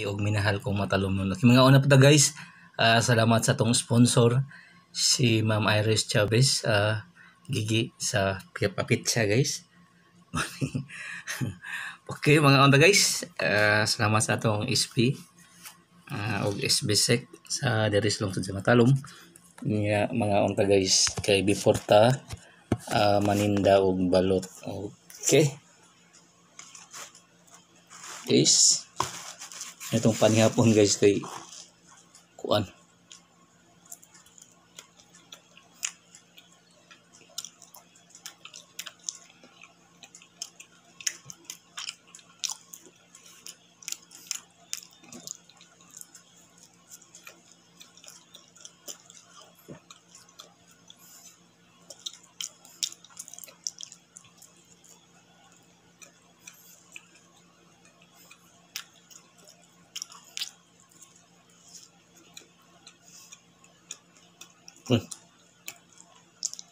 og minahal kong matalom. Mga una pa ta guys, salamat sa tong sponsor si Ma'am Iris Chavez, Gigi sa Pizza guys. Okay mga una guys, salamat sa tong SP og SBSEC sa diri sa lungsod sa Matalom. Mga unta guys, kay before ta maninda og balot. Okay guys, itong panihapon guys kay kuan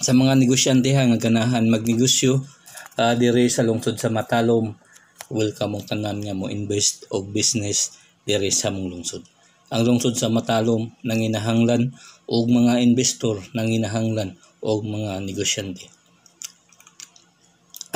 sa mga negosyante nga ganahan magnegosyo diri sa lungsod sa Matalom. Welcome ang tanan nga mo invest og business diri sa mong lungsod. Ang lungsod sa Matalom nanginahanglan og mga investor, nanginahanglan og mga negosyante.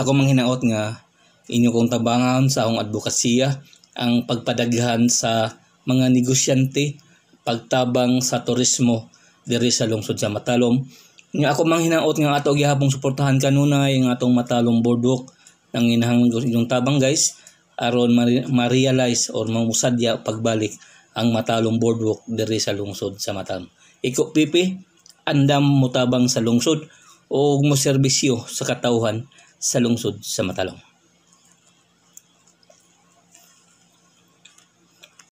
Ako manghinaot nga inyo kong tabangan sa akong advokasya ang pagpadaghan sa mga negosyante, pagtabang sa turismo diri sa lungsod sa Matalom. Nga ako manghinaot nga ato gihapong suportahan kanunay ang atong Matalom Boardwalk nang inahang yung tabang guys aron ma-realize or mamusadya pagbalik ang Matalom Boardwalk diri sa lungsod sa Matalom. Iko pipi andam mutabang sa lungsod o mo serbisyo sa katawhan sa lungsod sa Matalom.